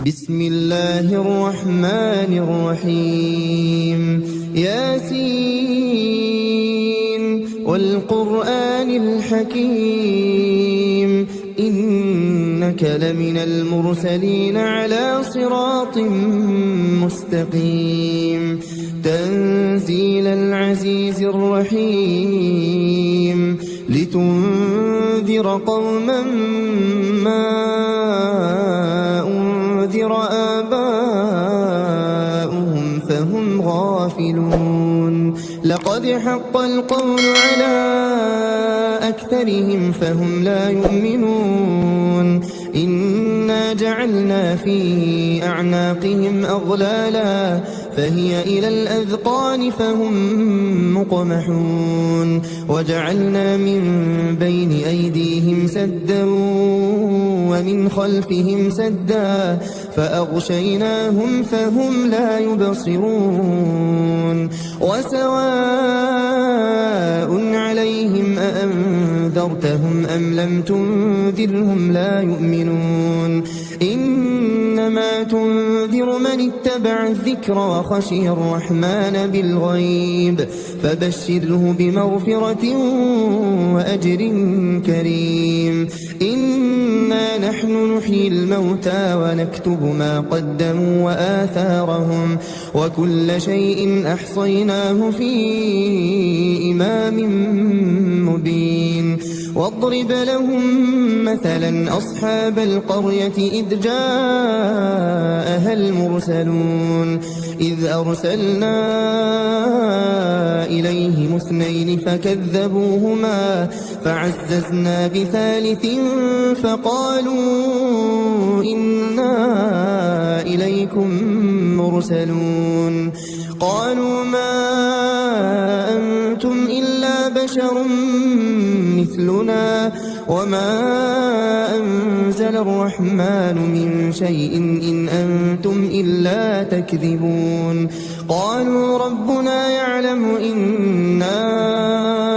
بسم الله الرحمن الرحيم ياسين والقرآن الحكيم إنك لمن المرسلين على صراط مستقيم تنزيل العزيز الرحيم لتنذر قوما ما أنذر آباؤهم فهم غافلون لقد حق القول على أكثرهم فهم لا يؤمنون إنا جعلنا في أعناقهم أغلالا فهي إلى الأذقان فهم مقمحون وجعلنا من بين أيديهم سدا ومن خلفهم سدا فأغشيناهم فهم لا يبصرون وسواء عليهم أأنذرتهم أم لم تنذرهم لا يؤمنون إنما تنذر من اتبع الذكر وخشي الرحمن بالغيب فبشره بمغفرة وأجر كريم إنا نحن نحيي الموتى ونكتب ما قدموا وآثارهم وكل شيء أحصيناه في إمام مبين واضرب لهم مثلا أصحاب القرية إذ جاءها المرسلون إذ أرسلنا إليهم اثنين فكذبوهما فعززنا بثالث فقالوا إنا إليكم مرسلون قالوا ما أنتم إلا بشر مثلنا وما أنزل الرحمن من شيء إن أنتم إلا تكذبون قالوا ربنا يعلم إنا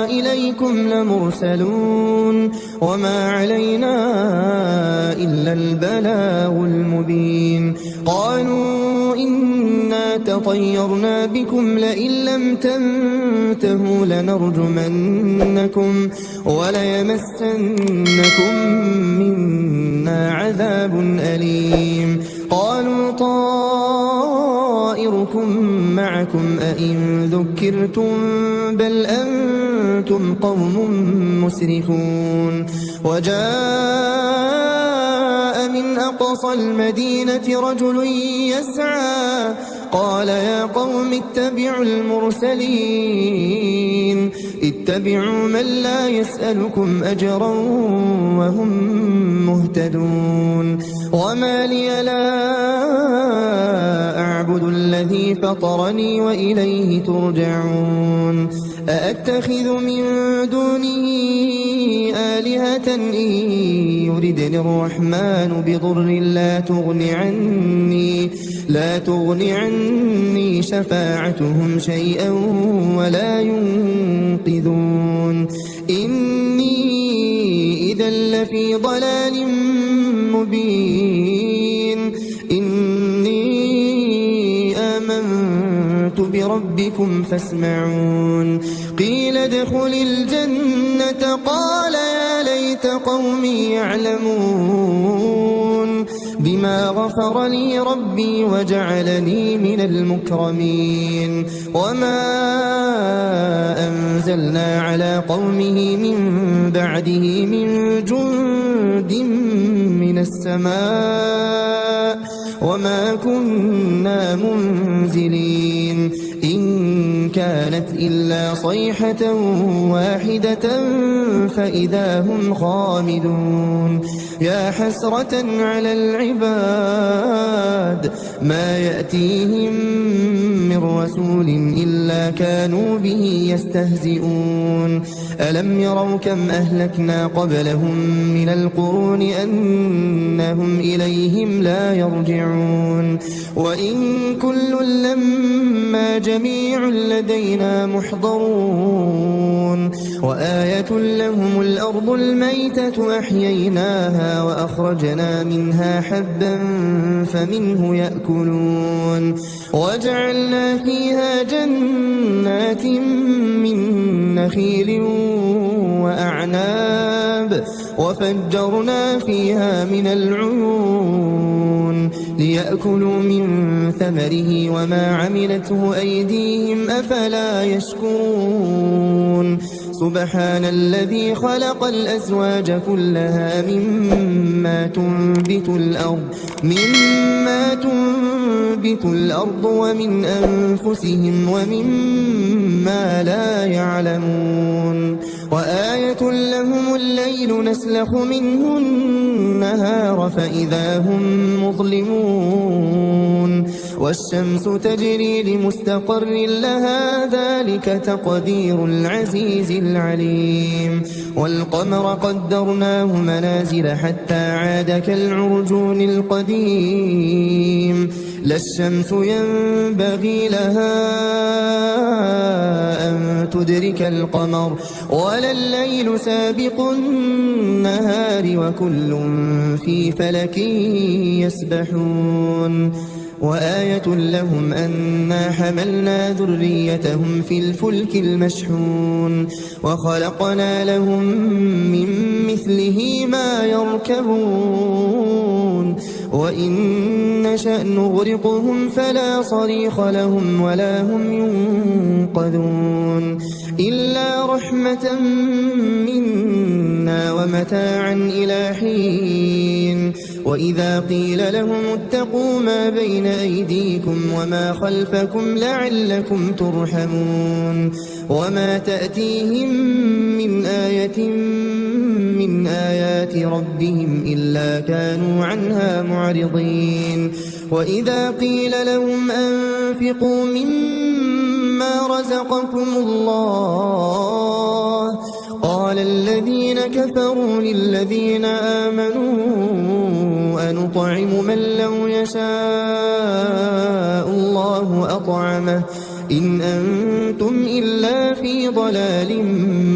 إليكم لمرسلون وما علينا إلا البلاغ المبين قالوا إنا تطيرنا بكم لئن لم تنتهوا لنرجمنكم وليمسنكم منا عذاب أليم قالوا طائركم معكم أئن ذكرتم بل أنتم قوم مسرفون وجاء من أقصى المدينة رجل يسعى قال يا قوم اتبعوا المرسلين اتبعوا من لا يسألكم أجرا وهم مهتدون وما لي لا أعبد الذي فطرني وإليه ترجعون أأتخذ من دونه آلهة إن يردني الرحمن بضر لا تغني عني شفاعتهم شيئا ولا ينقذون إني إذا لفي ضلال مبين إني آمنت بربكم فاسمعون قيل ادخل الجنة قال يا ليت قومي يعلمون بما غفر لي ربي وجعلني من المكرمين وما أنزلنا على قومه من بعده من جند من السماء وما كنا منزلين إن كانت إلا صيحة واحدة فإذا هم خامدون يا حسرة على العباد ما يأتيهم من رسول إلا كانوا به يستهزئون ألم يروا كم أهلكنا قبلهم من القرون أنهم إليهم لا يرجعون وإن كل لما جميع لدينا لدينا محضرون وآية لهم الأرض الميتة أحييناها وأخرجنا منها حبا فمنه يأكلون وجعلنا فيها جنات من نخيل وأعناب وفجرنا فيها من العيون ليأكلوا من ثمره وما عملته أيديهم أفلا يشكرون سبحان الذي خلق الأزواج كلها مما تنبت الأرض ومن أنفسهم ومما لا يعلمون وآية لهم الليل نسلخ منه النهار فإذا هم مظلمون والشمس تجري لمستقر لها ذلك تقدير العزيز العليم والقمر قدرناه منازل حتى عاد كالعرجون القديم لا الشمس ينبغي لها أن تدرك القمر ولا الليل سابق النهار وكل في فلك يسبحون وآية لهم أنا حملنا ذريتهم في الفلك المشحون وخلقنا لهم من مثله ما يركبون وإن نشأ نغرقهم فلا صريخ لهم ولا هم ينقذون إلا رحمة منا ومتاعا إلى حين وإذا قيل لهم اتقوا ما بين أيديكم وما خلفكم لعلكم ترحمون وما تأتيهم من آية من آيات ربهم إلا كانوا عنها معرضين وإذا قيل لهم أنفقوا مما رزقكم الله قال الذين كفروا للذين آمنوا أنطعم من لو يشاء الله أطعمه إن أنتم إلا في ضلال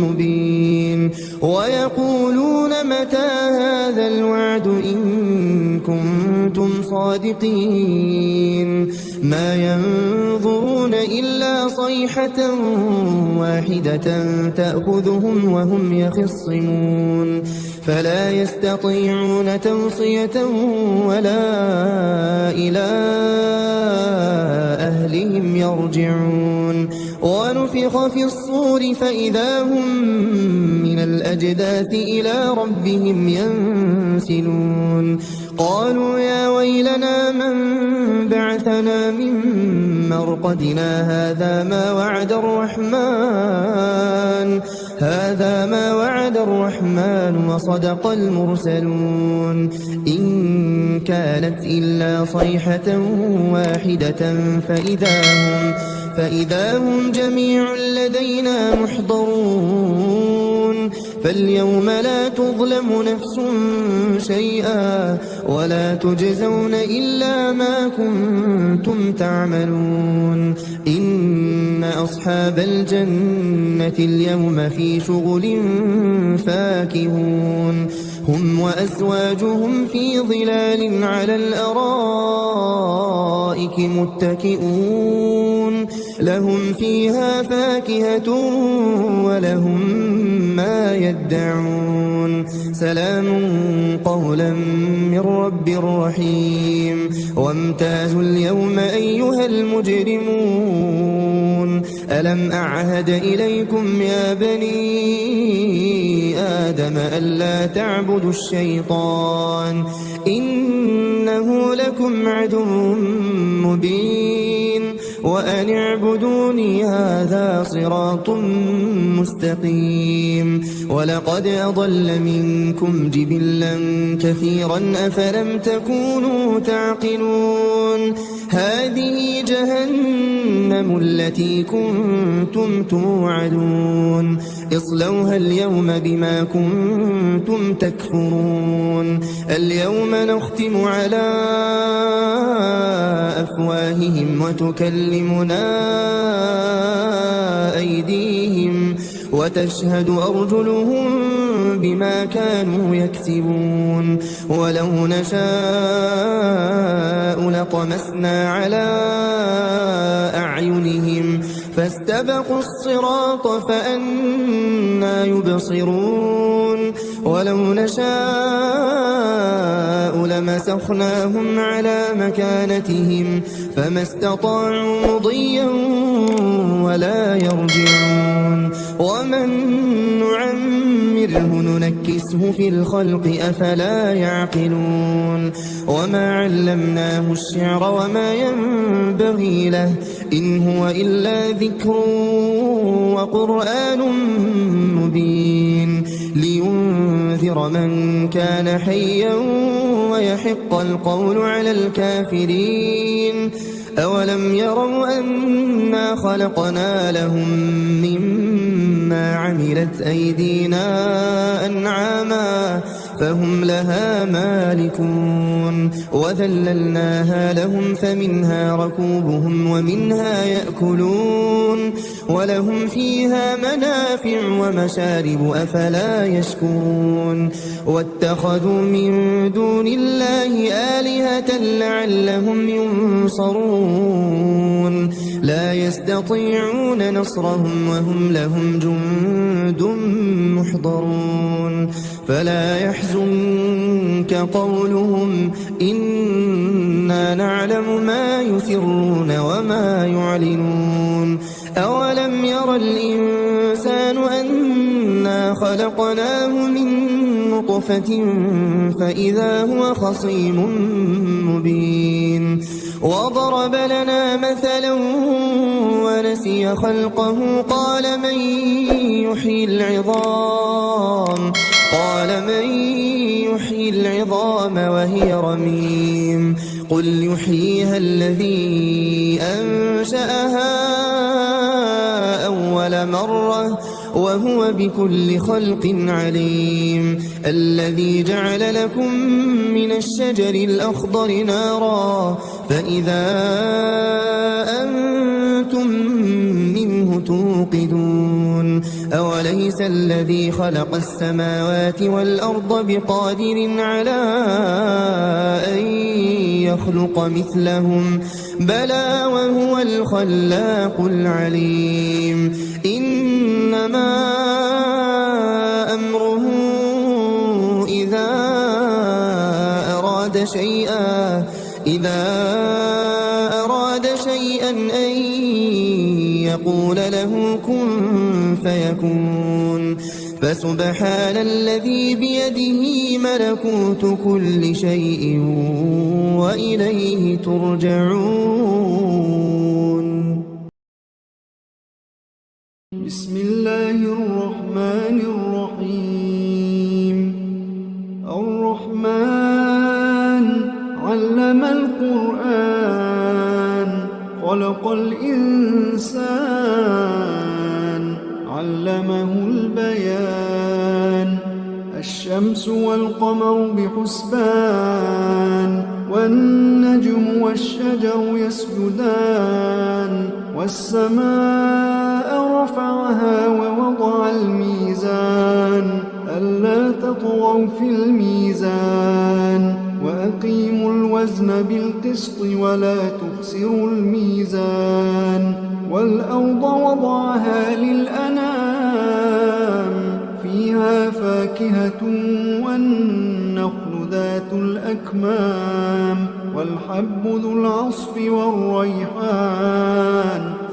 مبين ويقولون متى هذا الوعد إن كنتم صادقين ما ينظرون إلا صيحة واحدة تأخذهم وهم يخصمون فلا يستطيعون توصية ولا إلى أهلهم يرجعون ونفخ في الصور فإذا هم من الأجداث إلى ربهم ينسلون قالوا يا ويلنا من بعثنا من مرقدنا هذا ما وعد الرحمن وصدق المرسلون إن كانت إلا صيحة واحدة فإذا هم جميع لدينا محضرون فاليوم لا تظلم نفس شيئا ولا تجزون إلا ما كنتم تعملون إن أصحاب الجنة اليوم في شغل فاكهون هم وأزواجهم في ظلال على الأرائك متكئون لهم فيها فاكهة ولهم ما يدعون سلام قولا من رب رحيم وامتازوا اليوم أيها المجرمون ألم أعهد إليكم يا بني آدم ألا تعبدوا الشيطان إنه لكم عدو مبين وأن اعبدوني هذا صراط مستقيم ولقد أضل منكم جبلا كثيرا أفلم تكونوا تعقلون هذه جهنم التي كنتم توعدون اصلوها اليوم بما كنتم تكفرون اليوم نختم على أفواههم وتكلمنا تؤلمنا أيديهم وتشهد أرجلهم بما كانوا يكسبون ولو نشاء لطمسنا على أعينهم فاستبقوا الصراط فأنى يبصرون ولو نشاء لمسخناهم على مكانتهم فما استطاعوا مضيا ولا يرجعون ومن نعمره ننكسه في الخلق أفلا يعقلون وما علمناه الشعر وما ينبغي له إن هو إلا ذكر وقرآن مبين لينذر من كان حيا ويحق القول على الكافرين أولم يروا أنا خلقنا لهم مما عملت أيدينا أنعاما فهم لها مالكون وذللناها لهم فمنها ركوبهم ومنها يأكلون ولهم فيها منافع ومشارب أفلا يشكرون واتخذوا من دون الله آلهة لعلهم ينصرون لا يستطيعون نصرهم وهم لهم جند محضرون فلا يحزنك قولهم إنا نعلم ما يسرون وما يعلنون أولم ير الإنسان أنا خلقناه من نطفة فإذا هو خصيم مبين وضرب لنا مثلا ونسي خلقه قال من يحيي العظام وهي رميم قل يحييها الذي أنشأها أول مرة وهو بكل خلق عليم الذي جعل لكم من الشجر الأخضر نارا فإذا أنتم منه توقدون أوليس الذي خلق السماوات والأرض بقادر على أن يخلق مثلهم بلى وهو الخلاق العليم إنما أمره إذا أراد شيئا أن يقول له كن فيكون فسبحان الذي بيده ملكوت كل شيء وإليه ترجعون بسم الله الرحمن الرحيم الرحمن علم القرآن خلق الإنسان علمه البيان الشمس والقمر بحسبان والنجم والشجر يسجدان والسماء رفعها ووضع الميزان ألا تطغوا في الميزان وأقيموا الوزن بالقسط ولا تخسروا الميزان والأرض وضعها للأنام فيها فاكهة والنخل ذات الأكمام والحب ذو العصف والريحان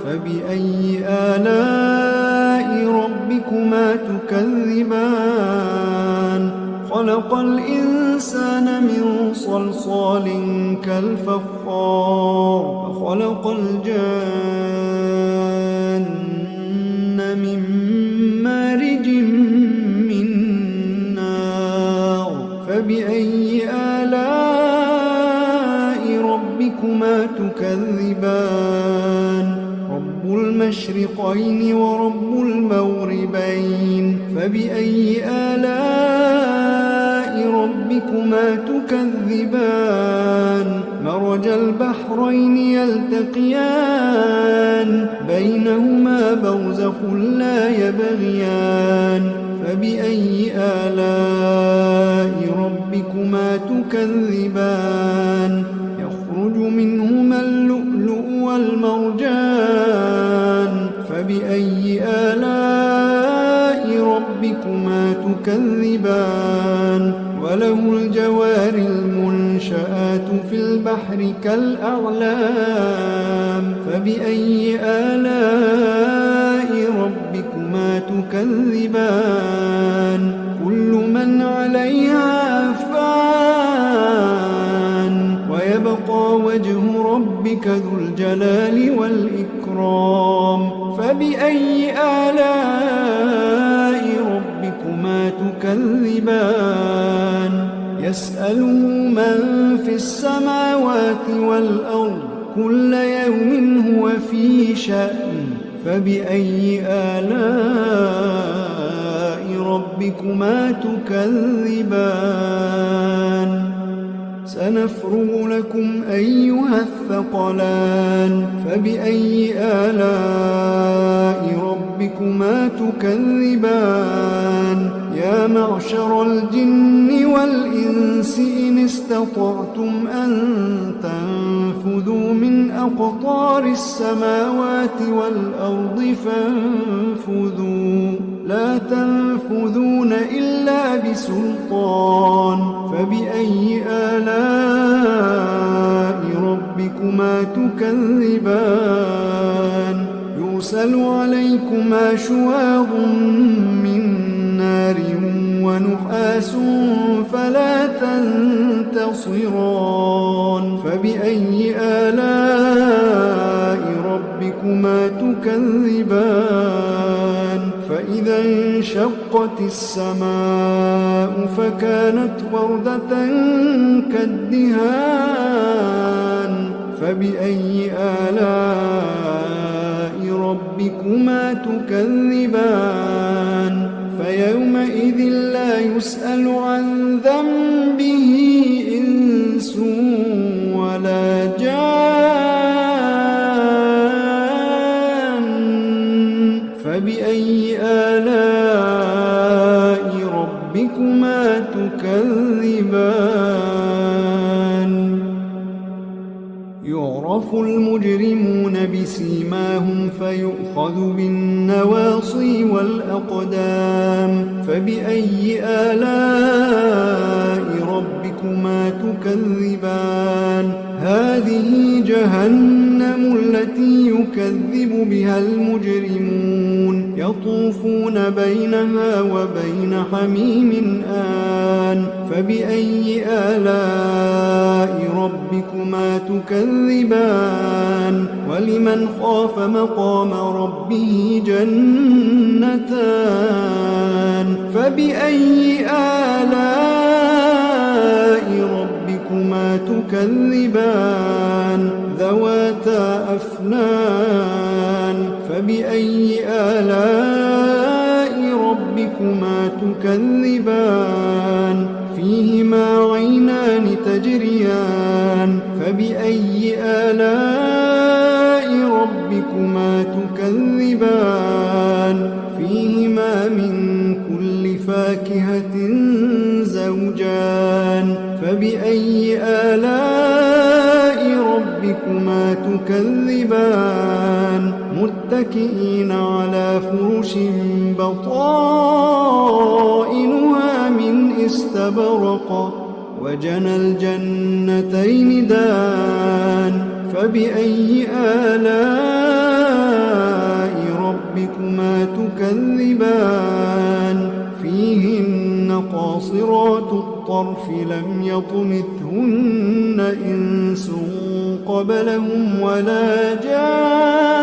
فبأي آلاء ربكما تكذبان خلق الإنسان من صلصال كالفخار وخلق الجن من مارج من نار فبأي آلاء ربكما تكذبان رب المشرقين ورب المغربين فبأي آلاء ربكما تكذبان مرج البحرين يلتقيان بينهما برزخ لا يبغيان فبأي آلاء ربكما تكذبان يخرج منهما اللؤلؤ والمرجان فبأي آلاء ربكما تكذبان وله الجوار المنشآت في البحر كالأعلام فبأي آلاء ربكما تكذبان كل من عليها فان ويبقى وجه ربك ذو الجلال والإكرام فبأي آلاء ربكما تكذبان يسأله من في السماوات والأرض كل يوم هو في شأن فبأي آلاء ربكما تكذبان سنفرغ لكم أيها الثقلان فبأي آلاء ربكما تكذبان يا معشر الجن والإنس إن استطعتم أن تنفذوا من أقطار السماوات والأرض فانفذوا لا تنفذون إلا بسلطان فبأي آلاء ربكما تكذبان يرسل عليكما شواظ من نار ونحاس فلا تنتصران فبأي آلاء ربكما تكذبان فإذا انشقت السماء فكانت وردة كالدهان فبأي آلاء ربكما تكذبان فيومئذ لا يسأل عن ذنبه إنس ولا جان فبأي آلاء ربكما تكذبان يعرف المجرمون بسيماهم فيؤخذ بالنواصي والأقدام فبأي آلاء ربكما تكذبان هذه جهنم التي يكذب بها المجرمون يطوفون بينها وبين حميم آن فبأي آلاء ربكما تكذبان ولمن خاف مقام ربه جنتان فبأي آلاء ربكما تكذبان ذواتا أفنان فبأي آلاء ربكما تكذبان فيهما عينان تجريان فبأي آلاء ربكما تكذبان فيهما من كل فاكهة زوجان فبأي آلاء ربكما تكذبان متكئين على فرش بطائنها من استبرق وجنى الجنتين دان فبأي آلاء ربكما تكذبان فيهن قاصرات الطرف لم يطمثهن إنس قبلهم ولا جان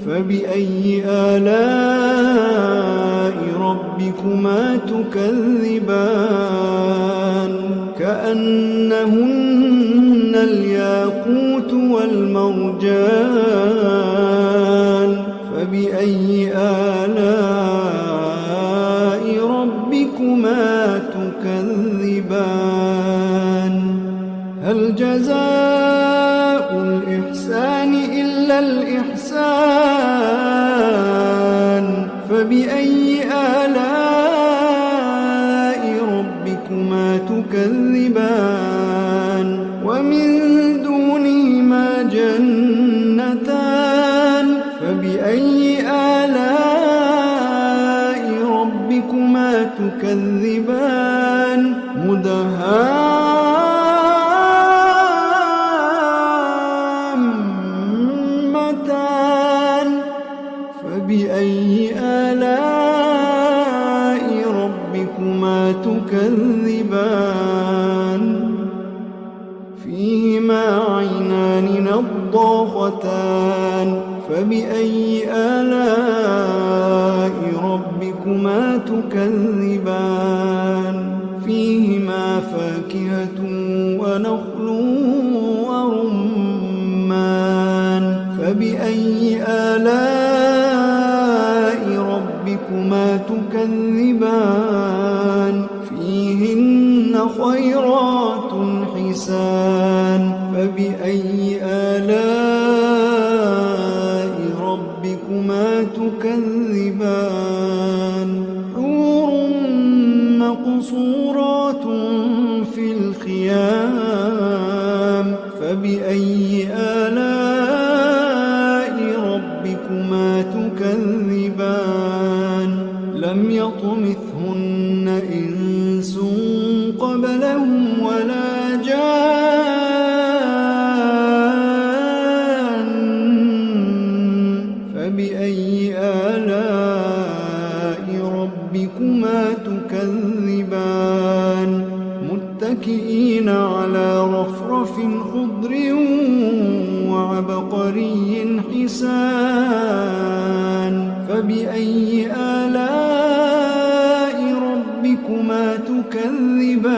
فبأي آلاء ربكما تكذبان كأنهن الياقوت والمرجان فبأي آلاء فبأي آلاء ربكما تكذبان ومن دونهما جنتان فبأي آلاء ربكما تكذبان مدهامتان فبأي آلاء ربكما تكذبان فيهما عينان نضاختان فبأي آلاء ربكما تكذبان فيهما فاكهة ونخل ورمان فبأي آلاء ربكما تكذبان فيهن خيرات حسان فبأي آلاء ربكما تكذبان حور مقصورات في الخيام فبأي آلاء ربكما تكذبان لم يطمثهن إنس قبلهم ولا جان فبأي آلاء ربكما تكذبان متكئين على رفرف خضر وعبقري حسان فبأي آلاء ربكما تكذبان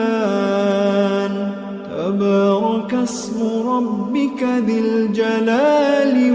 تبارك اسم ربك ذي الجلال